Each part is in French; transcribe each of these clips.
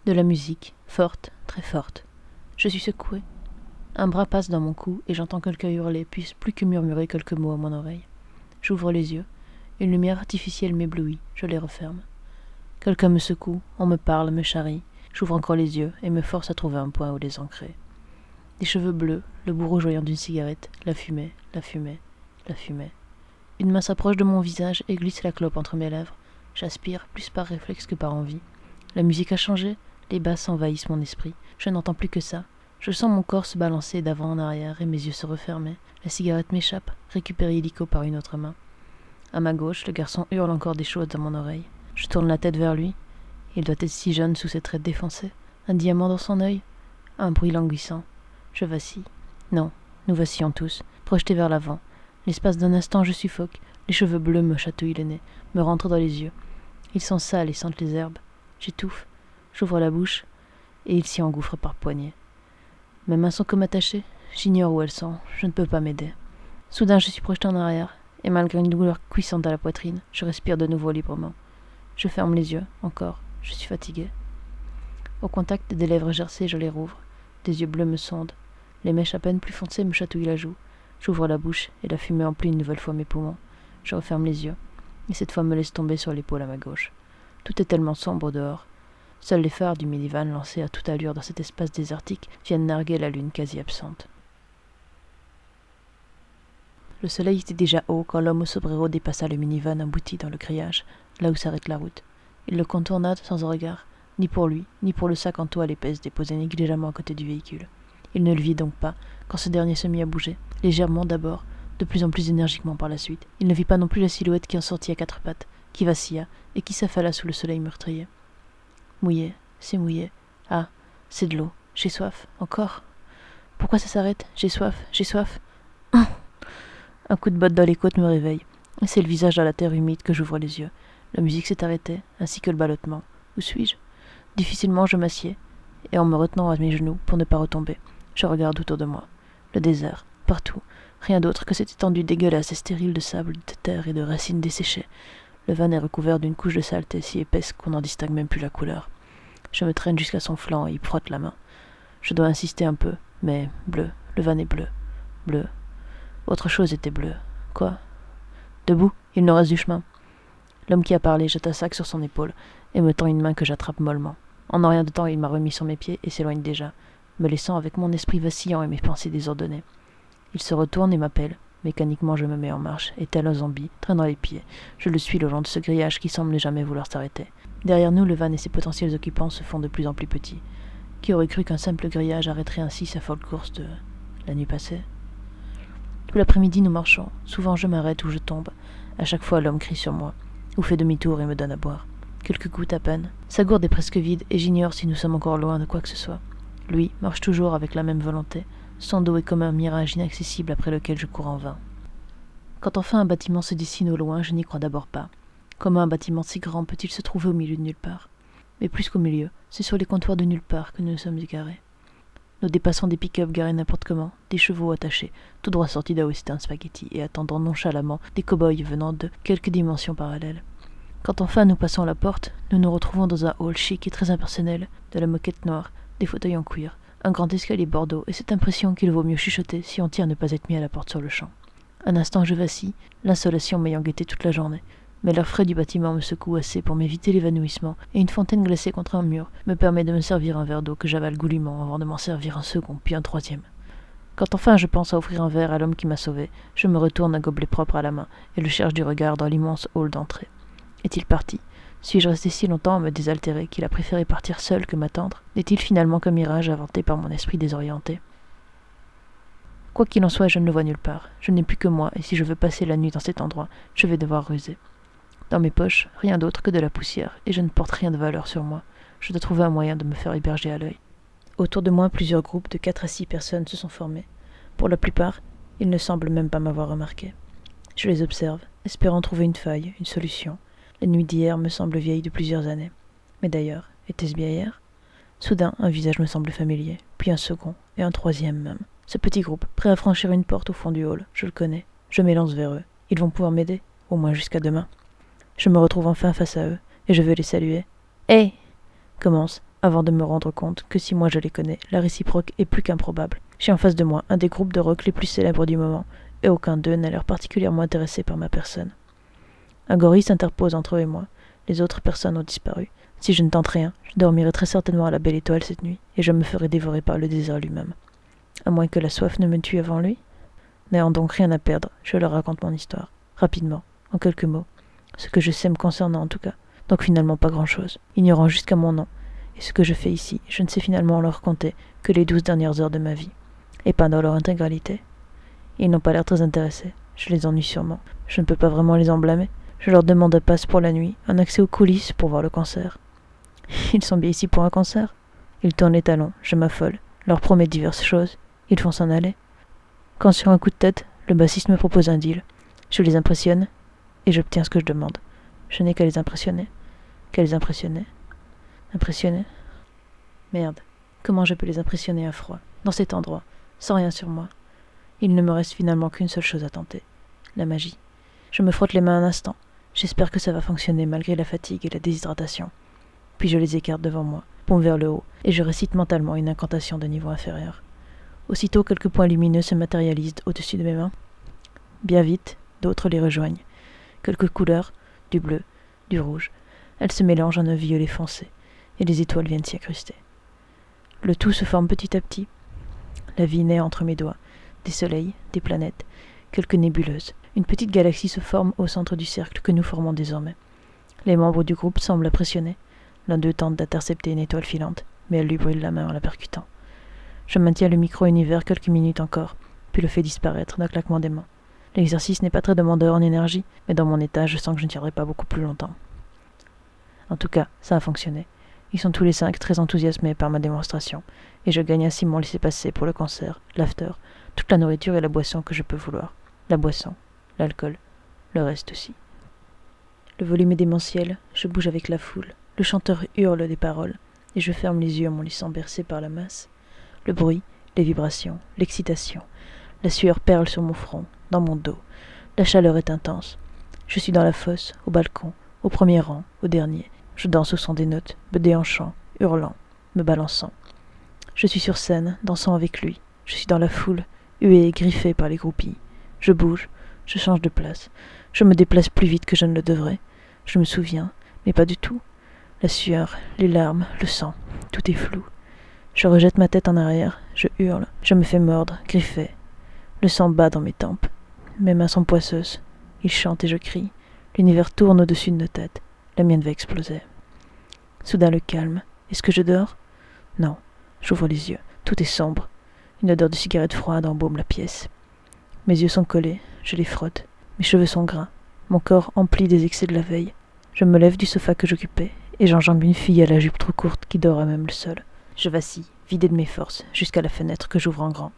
De la musique, forte, très forte. Je suis secouée. Un bras passe dans mon cou et j'entends quelqu'un hurler, puis plus que murmurer quelques mots à mon oreille. J'ouvre les yeux. Une lumière artificielle m'éblouit. Je les referme. Quelqu'un me secoue, on me parle, me charrie. J'ouvre encore les yeux et me force à trouver un point où les ancrer. Des cheveux bleus, le bout rougeoyant d'une cigarette, la fumée, la fumée, la fumée. Une main s'approche de mon visage et glisse la clope entre mes lèvres. J'aspire, plus par réflexe que par envie. La musique a changé, les basses envahissent mon esprit. Je n'entends plus que ça. Je sens mon corps se balancer d'avant en arrière et mes yeux se refermer. La cigarette m'échappe, récupérée illico par une autre main. À ma gauche, le garçon hurle encore des choses dans mon oreille. Je tourne la tête vers lui. Il doit être si jeune sous ses traits défoncés. Un diamant dans son œil. Un bruit languissant. Je vacille. Non, nous vacillons tous, projetés vers l'avant. L'espace d'un instant, je suffoque. Les cheveux bleus me chatouillent le nez, me rentrent dans les yeux. Ils sont sales et sentent les herbes. J'étouffe. J'ouvre la bouche, et il s'y engouffre par poignées. Mes mains sont comme attachées. J'ignore où elles sont. Je ne peux pas m'aider. Soudain, je suis projeté en arrière, et malgré une douleur cuissante à la poitrine, je respire de nouveau librement. Je ferme les yeux, encore. Je suis fatigué. Au contact des lèvres gercées, je les rouvre. Des yeux bleus me sondent. Les mèches à peine plus foncées me chatouillent la joue. J'ouvre la bouche, et la fumée emplit une nouvelle fois mes poumons. Je referme les yeux, et cette fois me laisse tomber sur l'épaule à ma gauche. Tout est tellement sombre dehors. Seuls les phares du minivan lancés à toute allure dans cet espace désertique viennent narguer la lune quasi absente. Le soleil était déjà haut quand l'homme au sombrero dépassa le minivan embouti dans le grillage, là où s'arrête la route. Il le contourna sans un regard, ni pour lui, ni pour le sac en toile épaisse déposé négligemment à côté du véhicule. Il ne le vit donc pas, quand ce dernier se mit à bouger, légèrement d'abord, de plus en plus énergiquement par la suite. Il ne vit pas non plus la silhouette qui en sortit à quatre pattes, qui vacilla, et qui s'affala sous le soleil meurtrier. Mouillé, c'est mouillé. Ah, c'est de l'eau. J'ai soif. Encore. Pourquoi ça s'arrête? J'ai soif. J'ai soif. Un coup de botte dans les côtes me réveille. Et c'est le visage dans la terre humide que j'ouvre les yeux. La musique s'est arrêtée, ainsi que le ballottement. Où suis-je? Difficilement je m'assieds, et en me retenant à mes genoux pour ne pas retomber, je regarde autour de moi. Le désert, partout. Rien d'autre que cette étendue dégueulasse et stérile de sable, de terre et de racines desséchées. Le van est recouvert d'une couche de saleté si épaisse qu'on n'en distingue même plus la couleur. Je me traîne jusqu'à son flanc et y frotte la main. Je dois insister un peu, mais bleu, le van est bleu. Bleu. Autre chose était bleue. Quoi? Debout, il nous reste du chemin. L'homme qui a parlé jette un sac sur son épaule et me tend une main que j'attrape mollement. En un rien de temps, il m'a remis sur mes pieds et s'éloigne déjà, me laissant avec mon esprit vacillant et mes pensées désordonnées. Il se retourne et m'appelle. Mécaniquement, je me mets en marche, et tel un zombie, traînant les pieds. Je le suis le long de ce grillage qui semble ne jamais vouloir s'arrêter. Derrière nous, le van et ses potentiels occupants se font de plus en plus petits. Qui aurait cru qu'un simple grillage arrêterait ainsi sa folle course de la nuit passée? Tout l'après-midi, nous marchons. Souvent, je m'arrête ou je tombe. À chaque fois, l'homme crie sur moi, ou fait demi-tour et me donne à boire. Quelques gouttes à peine. Sa gourde est presque vide, et j'ignore si nous sommes encore loin de quoi que ce soit. Lui marche toujours avec la même volonté. Son dos est comme un mirage inaccessible après lequel je cours en vain. Quand enfin un bâtiment se dessine au loin, je n'y crois d'abord pas. Comment un bâtiment si grand peut-il se trouver au milieu de nulle part? Mais plus qu'au milieu, c'est sur les comptoirs de nulle part que nous nous sommes égarés. Nous dépassons des pick-up garés n'importe comment, des chevaux attachés, tout droit sortis d'Austin Spaghetti et attendant nonchalamment des cow-boys venant de quelques dimensions parallèles. Quand enfin nous passons la porte, nous nous retrouvons dans un hall chic et très impersonnel, de la moquette noire, des fauteuils en cuir, un grand escalier bordeaux et cette impression qu'il vaut mieux chuchoter si on tient à ne pas être mis à la porte sur le champ. Un instant je vacille, l'insolation m'ayant guetté toute la journée, mais l'air frais du bâtiment me secoue assez pour m'éviter l'évanouissement, et une fontaine glacée contre un mur me permet de me servir un verre d'eau que j'avale goulûment avant de m'en servir un second, puis un troisième. Quand enfin je pense à offrir un verre à l'homme qui m'a sauvé, je me retourne un gobelet propre à la main et le cherche du regard dans l'immense hall d'entrée. Est-il parti? Suis-je resté si longtemps à me désaltérer qu'il a préféré partir seul que m'attendre? N'est-il finalement qu'un mirage inventé par mon esprit désorienté? Quoi qu'il en soit, je ne le vois nulle part. Je n'ai plus que moi, et si je veux passer la nuit dans cet endroit, je vais devoir ruser. Dans mes poches, rien d'autre que de la poussière, et je ne porte rien de valeur sur moi. Je dois trouver un moyen de me faire héberger à l'œil. Autour de moi, plusieurs groupes de 4 à 6 personnes se sont formés. Pour la plupart, ils ne semblent même pas m'avoir remarqué. Je les observe, espérant trouver une faille, une solution. La nuit d'hier me semble vieille de plusieurs années. Mais d'ailleurs, était-ce bien hier? Soudain, un visage me semble familier, puis un second, et un troisième même. Ce petit groupe, prêt à franchir une porte au fond du hall, je le connais. Je m'élance vers eux. Ils vont pouvoir m'aider, au moins jusqu'à demain. Je me retrouve enfin face à eux, et je veux les saluer. « Hé !» commence, avant de me rendre compte que si moi je les connais, la réciproque est plus qu'improbable. J'ai en face de moi un des groupes de rock les plus célèbres du moment, et aucun d'eux n'a l'air particulièrement intéressé par ma personne. Un gorille s'interpose entre eux et moi. Les autres personnes ont disparu. Si je ne tente rien, je dormirai très certainement à la belle étoile cette nuit, et je me ferai dévorer par le désert lui-même. À moins que la soif ne me tue avant lui. N'ayant donc rien à perdre, je leur raconte mon histoire, rapidement, en quelques mots, ce que je sais me concernant en tout cas, donc finalement pas grand-chose, ignorant jusqu'à mon nom, et ce que je fais ici, je ne sais finalement leur raconter que les 12 dernières heures de ma vie, et pas dans leur intégralité. Ils n'ont pas l'air très intéressés, je les ennuie sûrement, je ne peux pas vraiment les en blâmer, je leur demande un passe pour la nuit, un accès aux coulisses pour voir le concert. Ils sont bien ici pour un concert. Ils tournent les talons, je m'affole, leur promets diverses choses, ils font s'en aller. Quand sur un coup de tête, le bassiste me propose un deal. Je les impressionne, et j'obtiens ce que je demande. Je n'ai qu'à les impressionner. Qu'à les impressionner. Impressionner ? Merde. Comment je peux les impressionner à froid, dans cet endroit, sans rien sur moi ? Il ne me reste finalement qu'une seule chose à tenter. La magie. Je me frotte les mains un instant. J'espère que ça va fonctionner malgré la fatigue et la déshydratation. Puis je les écarte devant moi, pompe vers le haut, et je récite mentalement une incantation de niveau inférieur. Aussitôt, quelques points lumineux se matérialisent au-dessus de mes mains. Bien vite, d'autres les rejoignent. Quelques couleurs, du bleu, du rouge. Elles se mélangent en un violet foncé, et les étoiles viennent s'y incruster. Le tout se forme petit à petit. La vie naît entre mes doigts. Des soleils, des planètes, quelques nébuleuses. Une petite galaxie se forme au centre du cercle que nous formons désormais. Les membres du groupe semblent impressionnés. L'un d'eux tente d'intercepter une étoile filante, mais elle lui brûle la main en la percutant. Je maintiens le micro-univers quelques minutes encore, puis le fais disparaître d'un claquement des mains. L'exercice n'est pas très demandeur en énergie, mais dans mon état, je sens que je ne tiendrai pas beaucoup plus longtemps. En tout cas, ça a fonctionné. Ils sont tous les 5 très enthousiasmés par ma démonstration, et je gagne ainsi mon laissez-passer pour le concert, l'after, toute la nourriture et la boisson que je peux vouloir. La boisson, l'alcool, le reste aussi. Le volume est démentiel, je bouge avec la foule, le chanteur hurle des paroles, et je ferme les yeux en me laissant bercer par la masse. Le bruit, les vibrations, l'excitation. La sueur perle sur mon front, dans mon dos. La chaleur est intense. Je suis dans la fosse, au balcon, au premier rang, au dernier. Je danse au son des notes, me déhanchant, hurlant, me balançant. Je suis sur scène, dansant avec lui. Je suis dans la foule, huée et griffée par les groupies. Je bouge, je change de place. Je me déplace plus vite que je ne le devrais. Je me souviens, mais pas du tout. La sueur, les larmes, le sang, tout est flou. Je rejette ma tête en arrière, je hurle, je me fais mordre, griffer. Le sang bat dans mes tempes. Mes mains sont poisseuses. Il chante et je crie. L'univers tourne au-dessus de nos têtes. La mienne va exploser. Soudain le calme. Est-ce que je dors ? Non. J'ouvre les yeux. Tout est sombre. Une odeur de cigarette froide embaume la pièce. Mes yeux sont collés. Je les frotte. Mes cheveux sont gras. Mon corps empli des excès de la veille. Je me lève du sofa que j'occupais et j'enjambe une fille à la jupe trop courte qui dort à même le sol. Je vacille, vidé de mes forces, jusqu'à la fenêtre que j'ouvre en grand.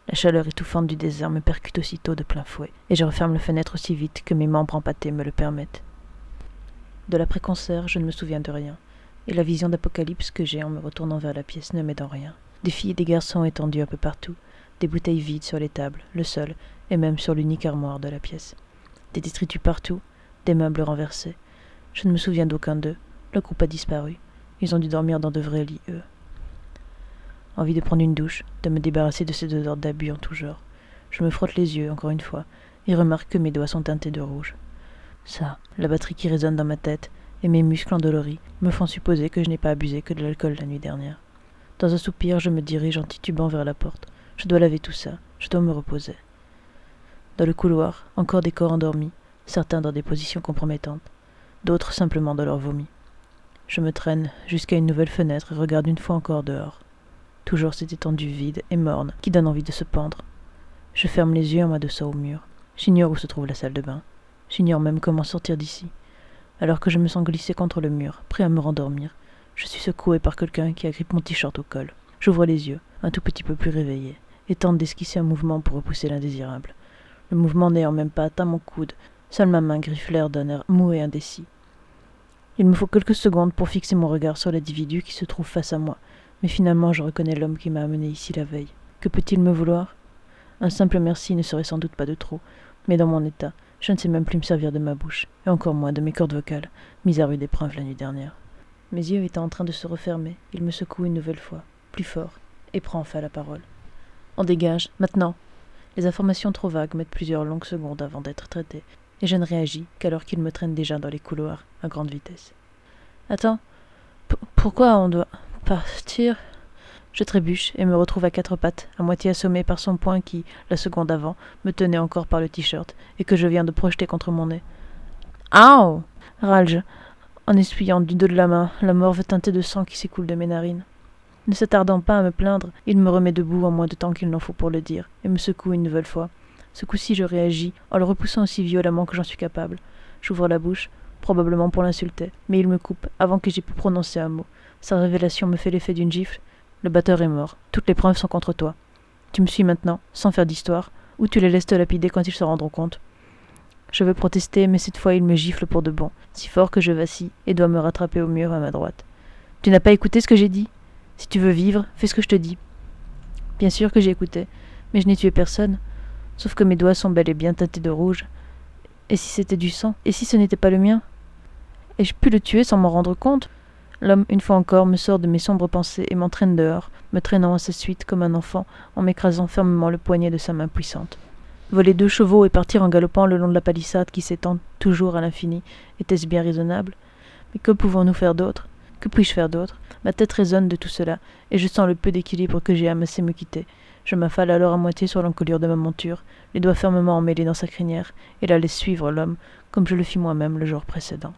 La chaleur étouffante du désert me percute aussitôt de plein fouet, et je referme la fenêtre aussi vite que mes membres empâtés me le permettent. De l'après-concert, je ne me souviens de rien, et la vision d'apocalypse que j'ai en me retournant vers la pièce ne m'aide en rien. Des filles et des garçons étendus un peu partout, des bouteilles vides sur les tables, le sol, et même sur l'unique armoire de la pièce. Des détritus partout, des meubles renversés. Je ne me souviens d'aucun d'eux, le groupe a disparu. Ils ont dû dormir dans de vrais lits, eux. Envie de prendre une douche, de me débarrasser de ces odeurs d'abus en tout genre. Je me frotte les yeux, encore une fois, et remarque que mes doigts sont teintés de rouge. Ça, la batterie qui résonne dans ma tête, et mes muscles endoloris, me font supposer que je n'ai pas abusé que de l'alcool la nuit dernière. Dans un soupir, je me dirige en titubant vers la porte. Je dois laver tout ça, je dois me reposer. Dans le couloir, encore des corps endormis, certains dans des positions compromettantes, d'autres simplement dans leur vomi. Je me traîne jusqu'à une nouvelle fenêtre et regarde une fois encore dehors. Toujours cette étendue vide et morne qui donne envie de se pendre. Je ferme les yeux en m'adossant au mur. J'ignore où se trouve la salle de bain. J'ignore même comment sortir d'ici. Alors que je me sens glisser contre le mur, prêt à me rendormir, je suis secoué par quelqu'un qui agrippe mon t-shirt au col. J'ouvre les yeux, un tout petit peu plus réveillé, et tente d'esquisser un mouvement pour repousser l'indésirable. Le mouvement n'ayant même pas atteint mon coude, seule ma main griffe l'air d'un air mou et indécis. Il me faut quelques secondes pour fixer mon regard sur l'individu qui se trouve face à moi, mais finalement je reconnais l'homme qui m'a amené ici la veille. Que peut-il me vouloir ? Un simple merci ne serait sans doute pas de trop, mais dans mon état, je ne sais même plus me servir de ma bouche, et encore moins de mes cordes vocales, mises à rude épreuve la nuit dernière. Mes yeux étaient en train de se refermer. Il me secoue une nouvelle fois, plus fort, et prend enfin la parole. On dégage, maintenant. Les informations trop vagues mettent plusieurs longues secondes avant d'être traitées, et je ne réagis qu'alors qu'il me traîne déjà dans les couloirs à grande vitesse. Attends, pourquoi on doit partir ? Je trébuche et me retrouve à quatre pattes, à moitié assommé par son poing qui, la seconde avant, me tenait encore par le t-shirt et que je viens de projeter contre mon nez. « Aouh !» râle-je, en essuyant du dos de la main la morve teintée de sang qui s'écoule de mes narines. Ne s'attardant pas à me plaindre, il me remet debout en moins de temps qu'il n'en faut pour le dire, et me secoue une nouvelle fois. Ce coup-ci, je réagis, en le repoussant aussi violemment que j'en suis capable. J'ouvre la bouche, probablement pour l'insulter, mais il me coupe avant que j'aie pu prononcer un mot. Sa révélation me fait l'effet d'une gifle. Le batteur est mort. Toutes les preuves sont contre toi. Tu me suis maintenant, sans faire d'histoire, ou tu les laisses te lapider quand ils se rendront compte. Je veux protester, mais cette fois il me gifle pour de bon, si fort que je vacille et dois me rattraper au mur à ma droite. Tu n'as pas écouté ce que j'ai dit ? Si tu veux vivre, fais ce que je te dis. Bien sûr que j'ai écouté, mais je n'ai tué personne, sauf que mes doigts sont bel et bien teintés de rouge. Et si c'était du sang ? Et si ce n'était pas le mien ? Ai-je pu le tuer sans m'en rendre compte ? L'homme, une fois encore, me sort de mes sombres pensées et m'entraîne dehors, me traînant à sa suite comme un enfant, en m'écrasant fermement le poignet de sa main puissante. Voler 2 chevaux et partir en galopant le long de la palissade qui s'étend toujours à l'infini, était-ce bien raisonnable ? Mais que pouvons-nous faire d'autre ? Que puis-je faire d'autre ? Ma tête résonne de tout cela, et je sens le peu d'équilibre que j'ai amassé me quitter. Je m'affale alors à moitié sur l'encolure de ma monture, les doigts fermement emmêlés dans sa crinière, et la laisse suivre l'homme, comme je le fis moi-même le jour précédent.